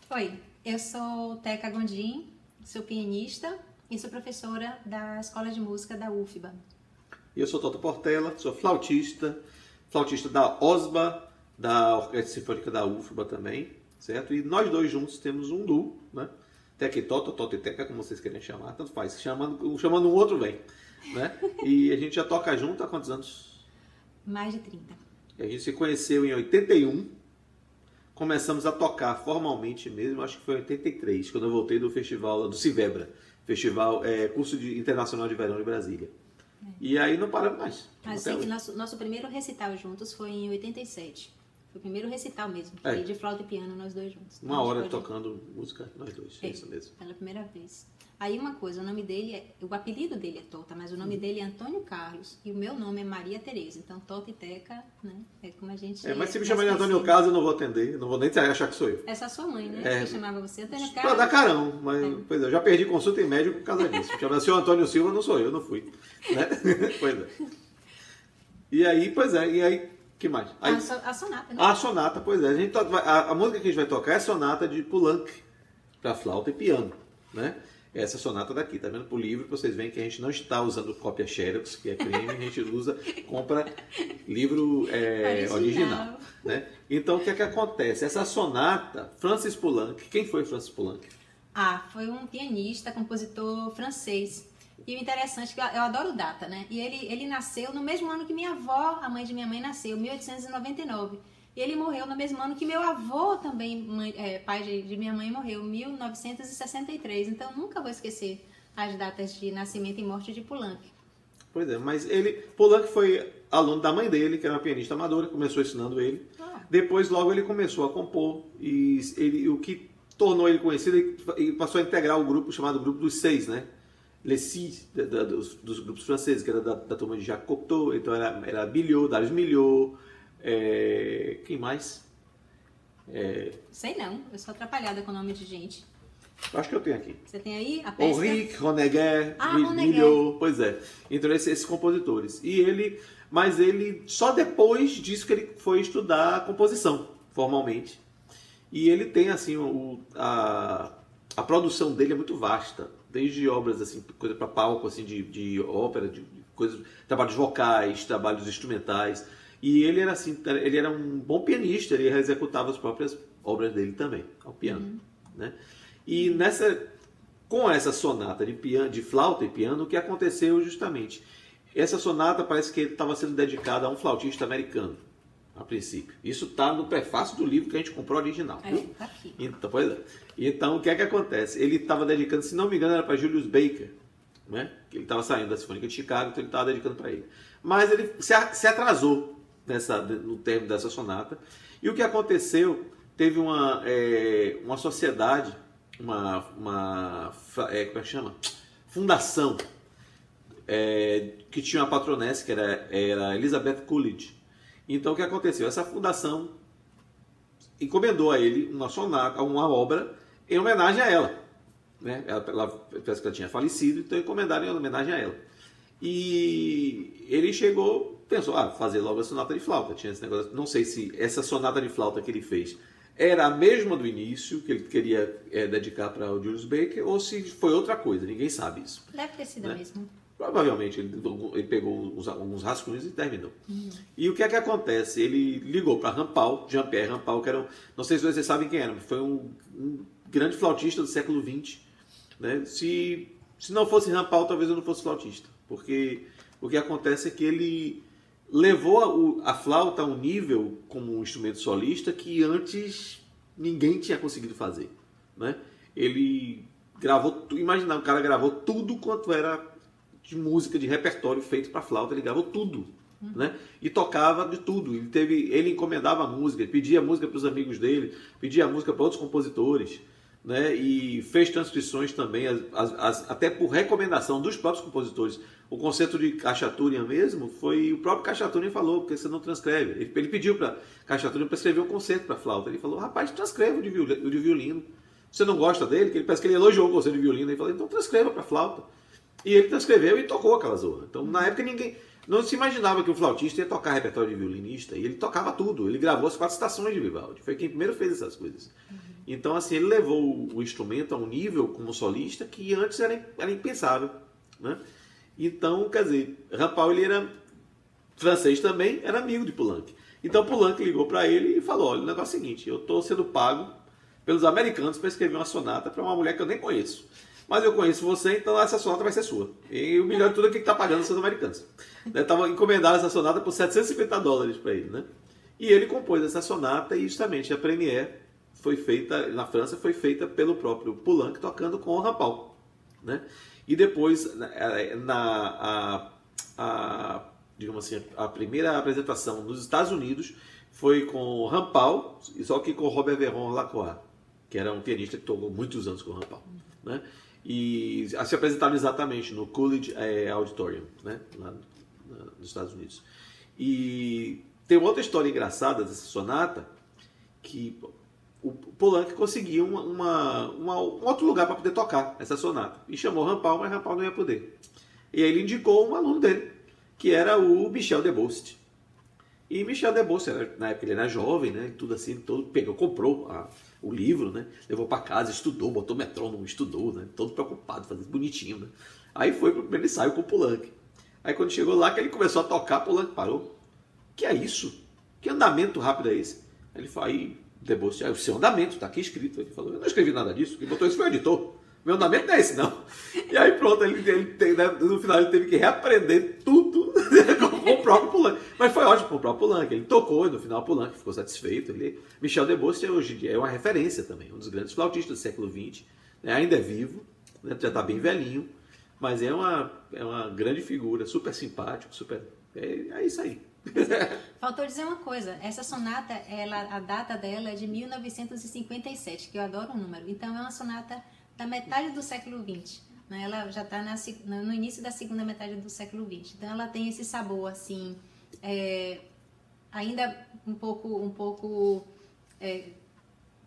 Oi, eu sou Teca Gondim, sou pianista e sou professora da Escola de Música da UFBA. Eu sou Toto Portela, sou flautista, flautista da OSBA, da Orquestra Sinfônica da UFBA também, certo? E nós dois juntos temos um duo, né? Teca e Toto, Toto e Teca, como vocês querem chamar, tanto faz. Chamando um outro vem, né? E a gente já toca junto há quantos anos? Mais de 30. A gente se conheceu em 81, começamos a tocar formalmente mesmo, acho que foi em 83, quando eu voltei do festival do Civebra, Festival Curso Internacional de Verão de Brasília. E aí não paramos mais. Mas sei que nosso primeiro recital juntos foi em 87. Foi o primeiro recital mesmo, que foi de flauta e piano, nós dois juntos. Uma hora tocando música, nós dois, é isso mesmo. Pela primeira vez. Aí uma coisa, o apelido dele é Tota, mas o nome dele é Antônio Carlos e o meu nome é Maria Tereza. Então Tota e Teca, né? É como a gente... mas se me chamar de Antônio Carlos eu não vou atender, não vou nem achar que sou eu. Essa é a sua mãe, né? Que chamava você Antônio Carlos. Pra dar carão, mas pois é, eu já perdi consulta em médico por causa disso. Me chama senhor Antônio Silva, não sou eu, não fui. Né? Pois é. E aí, que mais? Aí, a sonata, né? A sonata, pois é. A música que a gente vai tocar é a sonata de Poulenc, para flauta e piano, né? Essa sonata daqui, tá vendo? Pro livro, vocês veem que a gente não está usando cópia Xerox, que é crime, a gente compra livro original, né? Então, o que é que acontece? Essa sonata, Francis Poulenc, quem foi Francis Poulenc? Foi um pianista, compositor francês. E o interessante é que eu adoro data, né? E ele nasceu no mesmo ano que minha avó, a mãe de minha mãe, nasceu, 1899. E ele morreu no mesmo ano que meu avô também, pai de minha mãe, morreu, 1963. Então, nunca vou esquecer as datas de nascimento e morte de Poulenc. Pois é, mas Poulenc foi aluno da mãe dele, que era uma pianista amadora, começou ensinando ele. Depois, logo, ele começou a compor. E o que tornou ele conhecido, ele passou a integrar o grupo chamado Grupo dos Seis, né? Les Six, dos grupos franceses, que era da turma de Jacques Cocteau. Então, era Billiot, Darius Milhaud. Quem mais? Sei não, eu sou atrapalhada com o nome de gente. Acho que eu tenho aqui. Você tem aí a peça? Henrique, Honegger, Honegger. Milhaud, pois é. Então esses compositores. Mas ele só depois disso que ele foi estudar composição, formalmente. E ele tem assim, a produção dele é muito vasta. Desde obras assim, coisa para palco, assim, de ópera, de coisas, trabalhos vocais, trabalhos instrumentais. E ele era assim, ele era um bom pianista, ele executava as próprias obras dele também, ao piano, né? E com essa sonata de flauta e piano, o que aconteceu justamente? Essa sonata parece que estava sendo dedicada a um flautista americano, a princípio. Isso está no prefácio do livro que a gente comprou original. Tá aqui. Então, pois é. Então, o que é que acontece? Ele estava dedicando, se não me engano, era para Julius Baker, né? Ele estava saindo da Sinfônica de Chicago, então ele estava dedicando para ele. Mas ele se atrasou no término dessa sonata. E o que aconteceu? Teve uma sociedade, como é que chama? Fundação, que tinha uma patronessa, que era Elizabeth Coolidge. Então, o que aconteceu? Essa fundação encomendou a ele uma obra em homenagem a ela. Né? Ela parece que ela tinha falecido, então encomendaram em homenagem a ela. E ele pensou, fazer logo a sonata de flauta. Tinha esse negócio, não sei se essa sonata de flauta que ele fez era a mesma do início, que ele queria dedicar para o Julius Baker, ou se foi outra coisa, ninguém sabe isso. Deve ter sido mesmo. Provavelmente ele pegou alguns rascunhos e terminou. E o que é que acontece? Ele ligou para Jean-Pierre Rampal, que era não sei se vocês sabem quem era, mas foi um grande flautista do século XX. Né? Se não fosse Rampal, talvez eu não fosse flautista. Porque o que acontece é que ele levou a flauta a um nível como um instrumento solista que antes ninguém tinha conseguido fazer. Né? Ele gravou, imagina, o cara gravou tudo quanto era de música, de repertório feito para flauta, ele gravou tudo. Né? E tocava de tudo. Ele encomendava a música, ele pedia música para os amigos dele, pedia música para outros compositores. Né? E fez transcrições também, até por recomendação dos próprios compositores. O concerto de Khachaturian mesmo, foi o próprio Khachaturian falou, porque você não transcreve. Ele pediu para Khachaturian para escrever um concerto para flauta. Ele falou, rapaz, transcreva o de violino. Você não gosta dele? Que parece que ele elogiou o concerto de violino. Ele falou, então transcreva para flauta. E ele transcreveu e tocou aquela zorra. Então, na época, ninguém não se imaginava que o flautista ia tocar repertório de violinista. E ele tocava tudo. Ele gravou as 4 estações de Vivaldi. Foi quem primeiro fez essas coisas. Então, assim, ele levou o instrumento a um nível como solista que antes era impensável, né? Então, quer dizer, Rampal, ele era francês também, era amigo de Poulenc. Então, Poulenc ligou para ele e falou, olha, o negócio é o seguinte, eu estou sendo pago pelos americanos para escrever uma sonata para uma mulher que eu nem conheço. Mas eu conheço você, então essa sonata vai ser sua. E o melhor de tudo é que está pagando são os americanos. Estava encomendado essa sonata por $750 para ele, né? E ele compôs essa sonata e justamente a premiere foi feita, na França, foi feita pelo próprio Poulenc tocando com o Rampal, né? E depois, digamos assim, a primeira apresentação nos Estados Unidos foi com o Rampal, só que com o Robert Veron Lacroix, que era um pianista que tocou muitos anos com o Rampal, né? E se apresentaram exatamente no Coolidge Auditorium, né? Lá nos Estados Unidos. E tem outra história engraçada dessa sonata, que o Poulenc conseguiu um outro lugar para poder tocar essa sonata. E chamou Rampal, mas Rampal não ia poder. E aí ele indicou um aluno dele, que era o Michel Debosc. E Michel Debosc, na época ele era jovem, né? E tudo assim, comprou o livro, né? Levou para casa, estudou, botou metrônomo, estudou, né? Todo preocupado, fazendo bonitinho, né? Aí foi pro primeiro ensaio com o Poulenc. Aí quando chegou lá, que ele começou a tocar, Poulenc parou. Que é isso? Que andamento rápido é esse? Aí Debosc, o seu andamento, está aqui escrito. Ele falou, eu não escrevi nada disso, quem botou isso foi o editor. Meu andamento não é esse, não. E aí pronto, no final ele teve que reaprender tudo com o próprio Poulenc. Mas foi ótimo com o próprio Poulenc. Ele tocou e no final o Poulenc ficou satisfeito. Michel Debosc hoje em dia é uma referência também, um dos grandes flautistas do século XX. Né? Ainda é vivo, né? Já está bem velhinho, mas é uma grande figura, super simpático, é isso aí. Faltou dizer uma coisa, essa sonata, a data dela é de 1957, que eu adoro o número. Então é uma sonata da metade do século XX, né? Ela já está no início da segunda metade do século XX. Então ela tem esse sabor assim, ainda um pouco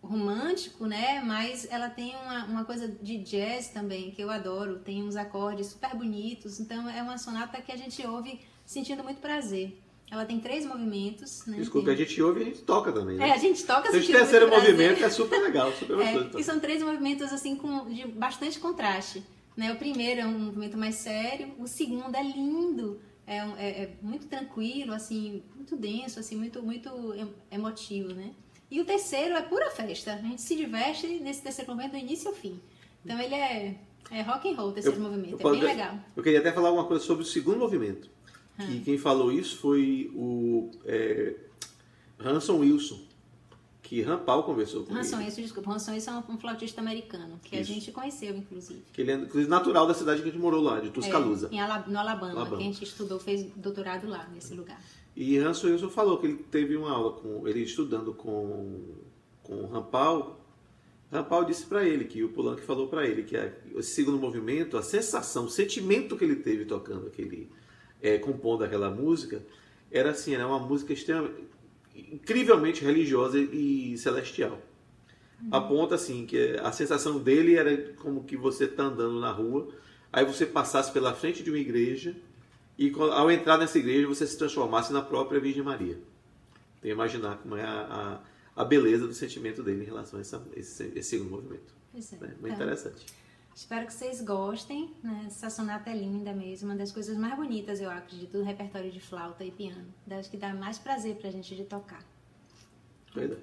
romântico, né? Mas ela tem uma coisa de jazz também que eu adoro. Tem uns acordes super bonitos. Então é uma sonata que a gente ouve sentindo muito prazer. Ela tem 3 movimentos, né? Desculpa, a gente ouve e a gente toca também, né? A gente toca Esse sentindo terceiro muito prazer. movimento é super legal, super gostoso. E são 3 movimentos assim de bastante contraste, né? O primeiro é um movimento mais sério, o segundo é lindo, é muito tranquilo, assim, muito denso, assim, muito emotivo, né? E o terceiro é pura festa. A gente se diverte nesse terceiro movimento do início ao fim. Então ele é rock and roll, o terceiro movimento, é bem legal. Eu queria até falar alguma coisa sobre o segundo movimento. Que quem falou isso foi o Ransom Wilson, que Rampal conversou com ele. Ransom Wilson é um flautista americano, que a gente conheceu, inclusive. Que ele é inclusive natural da cidade que a gente morou lá, de Tuscaloosa. No Alabama, que a gente estudou, fez doutorado lá, nesse lugar. E Ransom Wilson falou que ele teve uma aula ele estudando com Rampal. Rampal disse para ele, que o Poulenc falou para ele, que esse segundo movimento, a sensação, o sentimento que ele teve tocando compondo aquela música, era uma música incrivelmente religiosa e celestial. A ponto assim, que a sensação dele era como que você está andando na rua, aí você passasse pela frente de uma igreja e ao entrar nessa igreja você se transformasse na própria Virgem Maria. Tem que imaginar como é a beleza do sentimento dele em relação a esse segundo movimento. Pois é. Muito interessante. Espero que vocês gostem, né? Essa sonata é linda mesmo, uma das coisas mais bonitas, eu acredito, do repertório de flauta e piano. Das que dá mais prazer pra gente de tocar. Pois é.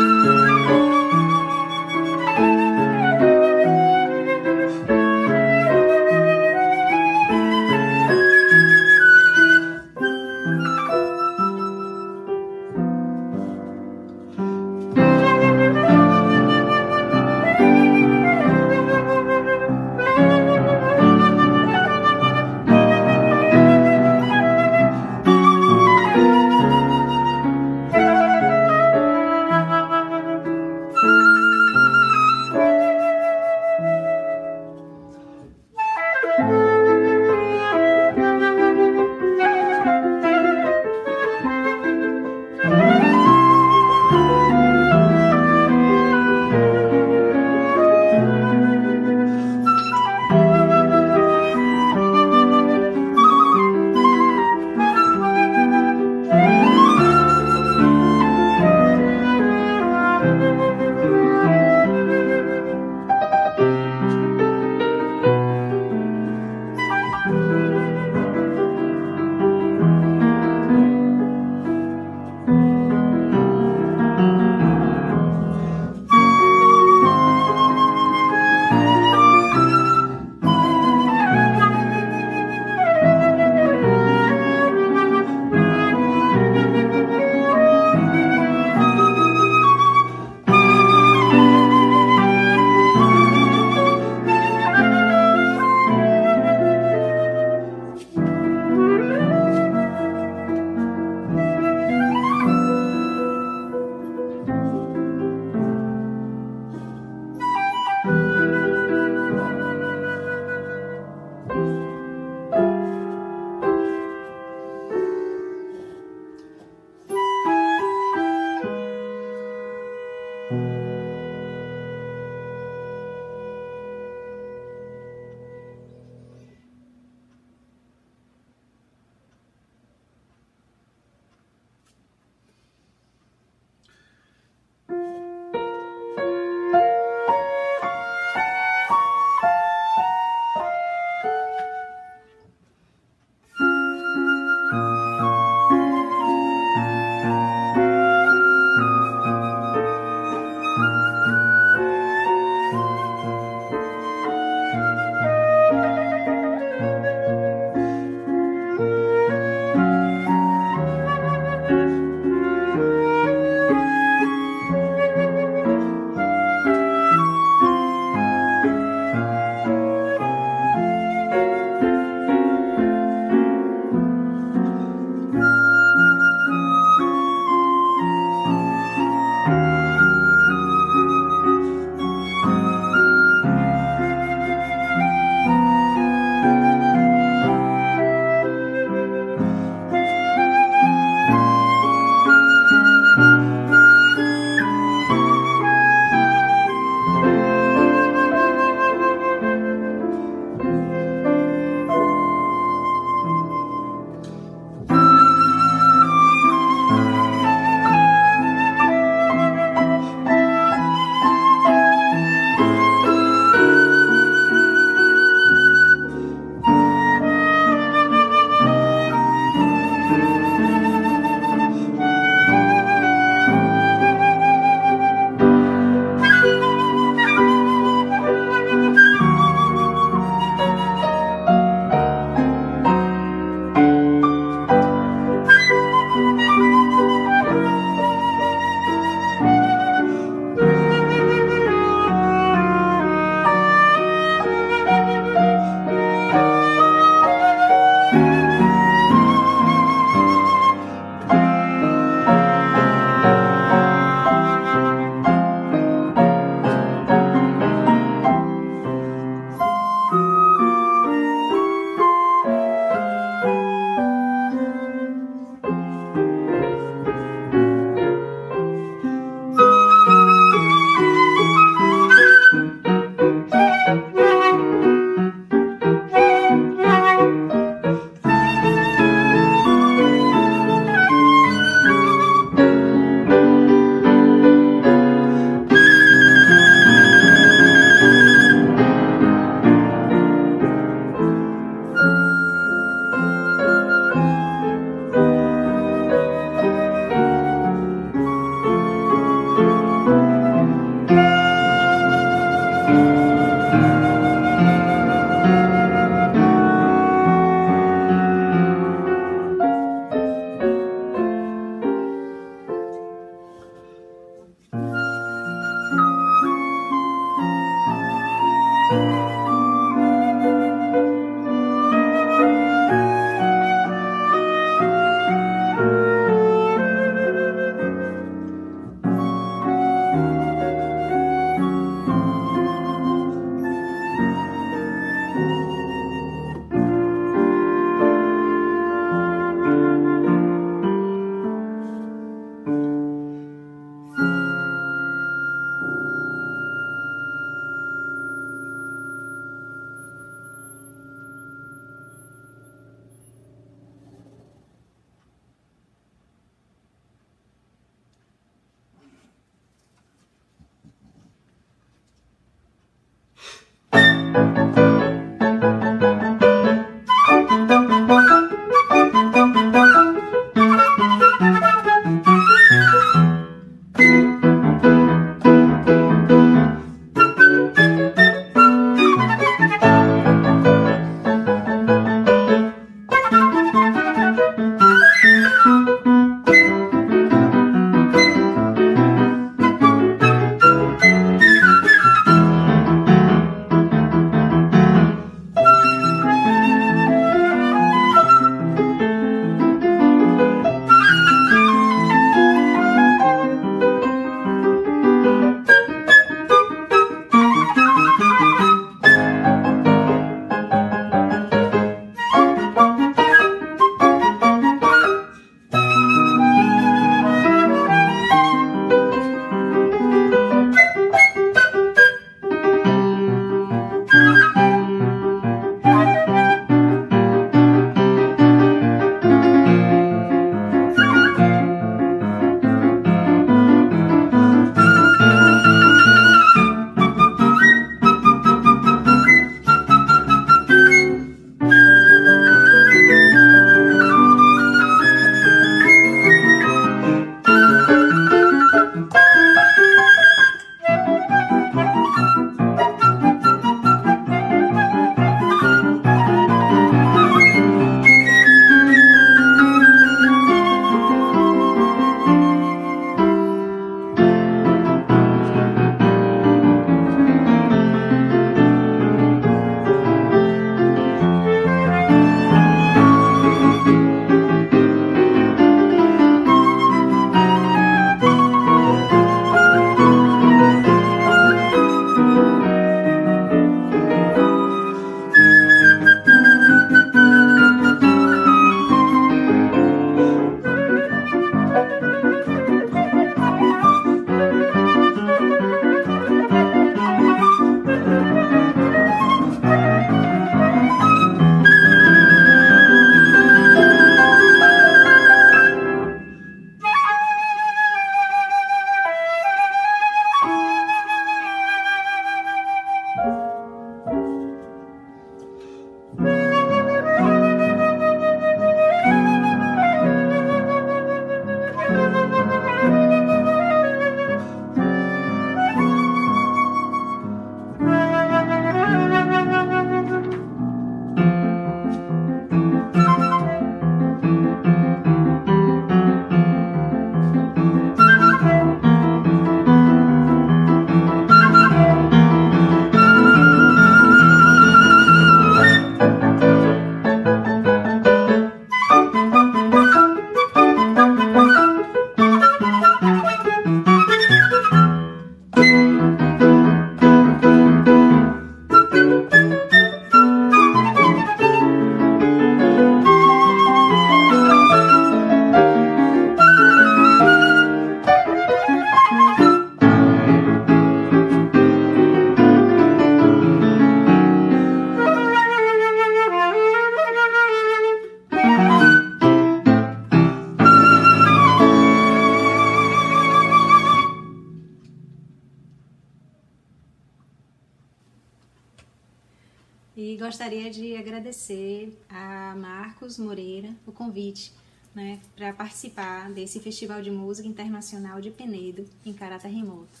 E gostaria de agradecer a Marcos Moreira o convite, né, para participar desse Festival de Música Internacional de Penedo, em caráter remoto.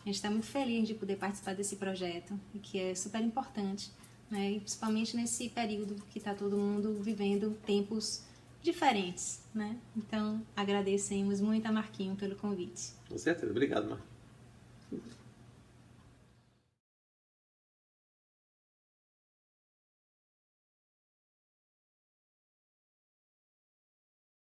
A gente está muito feliz de poder participar desse projeto, que é super importante, né, e principalmente nesse período que está todo mundo vivendo tempos diferentes, né? Então, agradecemos muito a Marquinho pelo convite. Com certeza. Obrigado, Marquinhos.